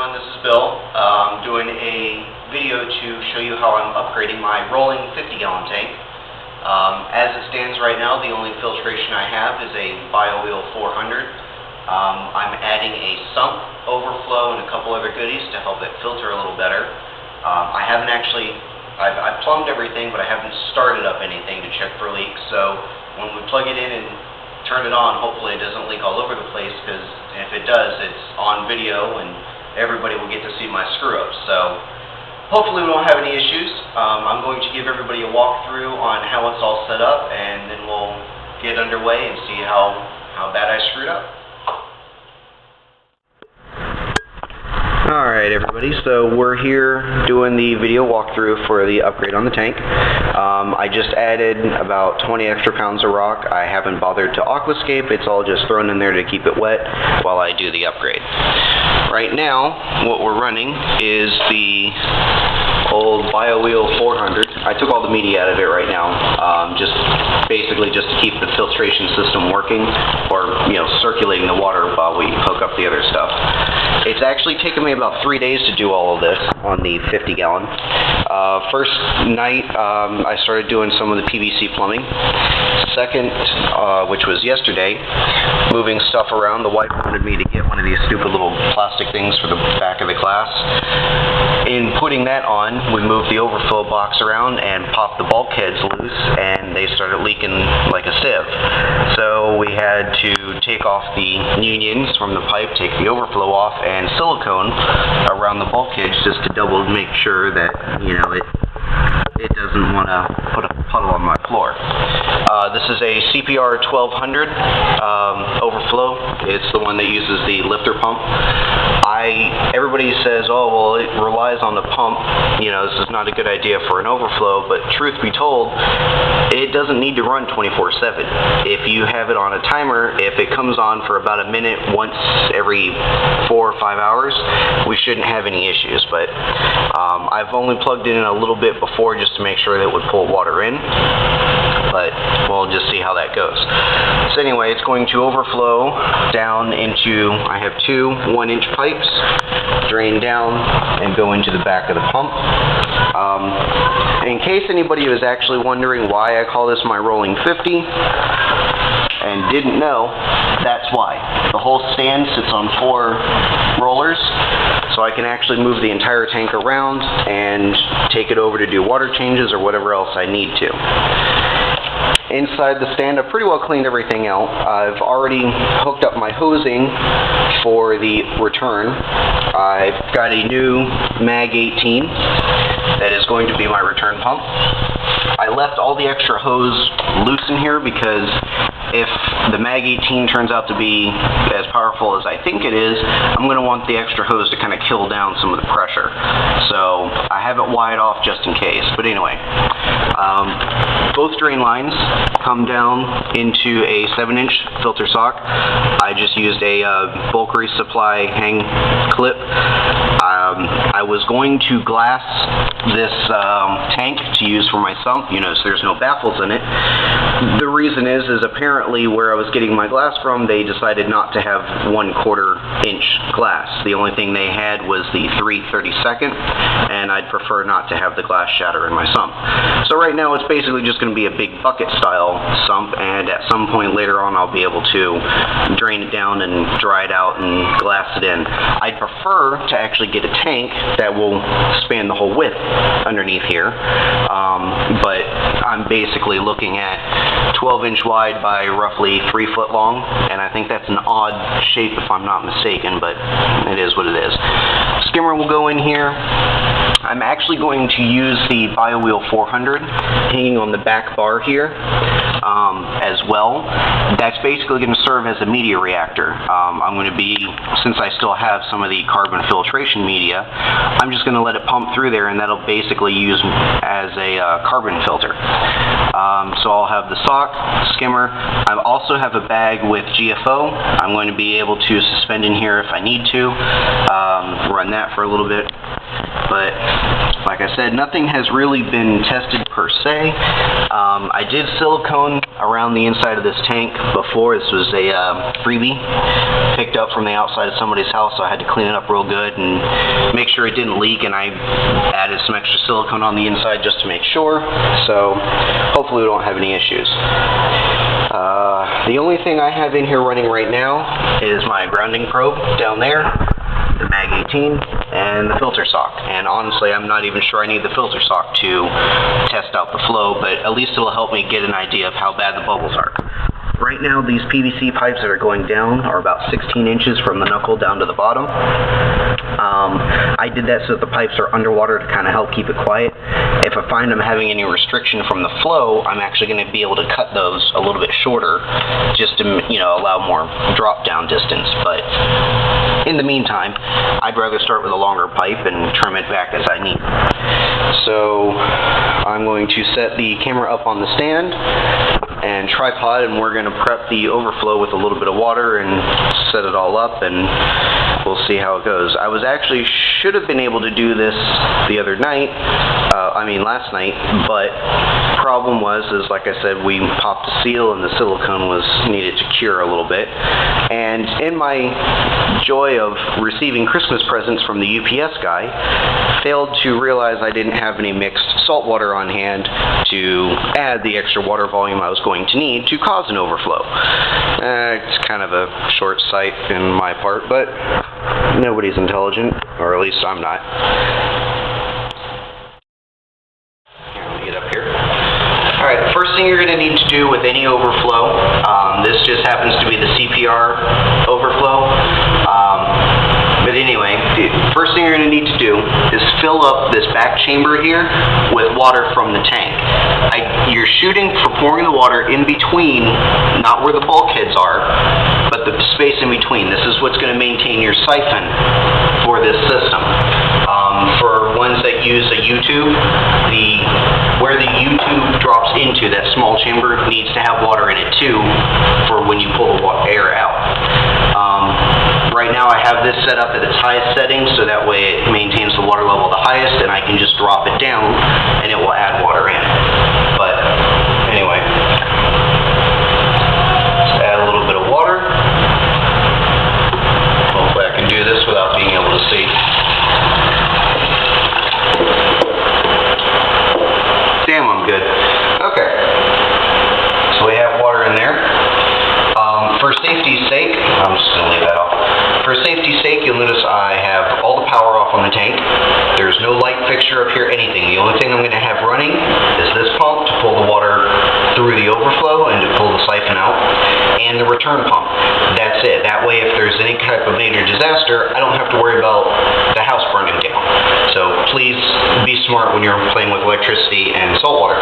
everyone, this is Bill. I'm doing a video to show you how I'm upgrading my rolling 50-gallon tank. As it stands right now, the only filtration I have is a BioWheel 400. I'm adding a sump, overflow, and a couple other goodies to help it filter a little better. I've plumbed everything, but I haven't started up anything to check for leaks. So when we plug it in and turn it on, hopefully it doesn't leak all over the place, because if it does, it's on video and everybody will get to see my screw-ups. So hopefully we won't have any issues. I'm going to give everybody a walkthrough on how it's all set up, and then we'll get underway and see how bad I screwed up. Alright everybody, so we're here doing the video walkthrough for the upgrade on the tank. I just added about 20 extra pounds of rock. I haven't bothered to aquascape, it's all just thrown in there to keep it wet while I do the upgrade. Right now, what we're running is the old BioWheel 400. I took all the media out of it right now, basically just to keep the filtration system working, or circulating the water while we hook up the other stuff. It's actually taken me about 3 days to do all of this on the 50-gallon. First night, I started doing some of the PVC plumbing. Second, which was yesterday, moving stuff around. The wife wanted me to get one of these stupid little plastic things for the back of the glass. In putting that on, we moved the overflow box around and popped the bulkheads loose, and they started leaking like a sieve. So we had to take off the unions from the pipe, take the overflow off, and silicone around the bulkheads just to double make sure that it doesn't want to put a puddle on my floor. This is a CPR 1200 overflow. It's the one that uses the lifter pump. Everybody says, oh, well, it relies on the pump. This is not a good idea for an overflow, but truth be told, it doesn't need to run 24/7. If you have it on a timer, if it comes on for about a minute once every 4 or 5 hours, we shouldn't have any issues. But I've only plugged it in a little bit before just to make sure that it would pull water in, but we'll just see how that goes. So anyway, it's going to overflow down into, I have two 1-inch pipes, drain down and go into the back of the pump. In case anybody was actually wondering why I call this my rolling 50 and didn't know, that's why. The whole stand sits on 4 rollers, so I can actually move the entire tank around and take it over to do water changes or whatever else I need to. Inside the stand, I've pretty well cleaned everything out. I've already hooked up my hosing for the return. I've got a new Mag 18 that is going to be my return pump. I left all the extra hose loose in here because if the Mag 18 turns out to be as powerful as I think it is, I'm going to want the extra hose to kind of kill down some of the pressure. So I have it wired off just in case. But anyway, both drain lines come down into a 7-inch filter sock. I just used a bulk resupply hang clip. I was going to glass this tank to use for my sump, so there's no baffles in it. The reason is apparently where I was getting my glass from, they decided not to have 1/4 inch glass. The only thing they had was the 3/32, and I'd prefer not to have the glass shatter in my sump. So right now it's basically just going to be a big bucket style sump, and at some point later on I'll be able to drain it down and dry it out and glass it in. I'd prefer to actually get a tank that will span the whole width underneath here, but I'm basically looking at 12-inch wide by roughly 3 foot long, and I think that's an odd shape if I'm not mistaken, but it is what it is. Skimmer will go in here. I'm actually going to use the BioWheel 400 hanging on the back bar here as well. That's basically going to serve as a media reactor. I'm going to be, since I still have some of the carbon filtration media, I'm just going to let it pump through there, and that'll basically use as a carbon filter. So I'll have the sock, skimmer. I also have a bag with GFO. I'm going to be able to suspend in here if I need to, run that for a little bit. But like I said, nothing has really been tested per se. I did silicone around the inside of this tank before. This was a freebie picked up from the outside of somebody's house, so I had to clean it up real good and make sure it didn't leak, and I added some extra silicone on the inside just to make sure. So hopefully we don't have any issues. The only thing I have in here running right now is my grounding probe down there, the Mag 18, and the filter sock. And honestly, I'm not even sure I need the filter sock to test out the flow, but at least it'll help me get an idea of how bad the bubbles are. Right now, these PVC pipes that are going down are about 16 inches from the knuckle down to the bottom. I did that so that the pipes are underwater to kind of help keep it quiet. If I find I'm having any restriction from the flow, I'm actually going to be able to cut those a little bit shorter just to, allow more drop down distance. But in the meantime, I'd rather start with a longer pipe and trim it back as I need. So I'm going to set the camera up on the stand and tripod, and we're going to prep the overflow with a little bit of water and set it all up, and we'll see how it goes. I should have been able to do this the other night, last night, but problem was, like I said, we popped the seal and the silicone was needed to cure a little bit. And in my joy of receiving Christmas presents from the UPS guy, failed to realize I didn't have any mixed salt water on hand to add the extra water volume I was going to need to cause an overflow. It's kind of a short sight in my part, but nobody's intelligent, or at least I'm not. Here, let me get up here. Alright, the first thing you're going to need to do with any overflow, this just happens to be the CPR overflow, but anyway, the first thing you're going to need to do is fill up this back chamber here with water from the tank. You're shooting for pouring the water in between, not where the bulkheads are, but the space in between. This is what's going to maintain your siphon for this system. For ones that use a U-tube, where the U-tube drops into that small chamber needs to have water in it too for when you pull the air out. Right now I have this set up at its highest setting, so that way it maintains the water level the highest, and I can just drop it down and it will add water in. But anyway, let's add a little bit of water. Hopefully I can do this without being able to see. Damn, I'm good. Okay. So we have water in there. For safety's sake, I'm just going to leave that off. For safety's sake, you'll notice I have all the power off on the tank. There's no light fixture up here, anything. The only thing I'm going to have running is this pump to pull the water through the overflow and to pull the siphon out, and the return pump. That's it. That way, if there's any type of major disaster, I don't have to worry about the house burning down. So please be smart when you're playing with electricity and salt water.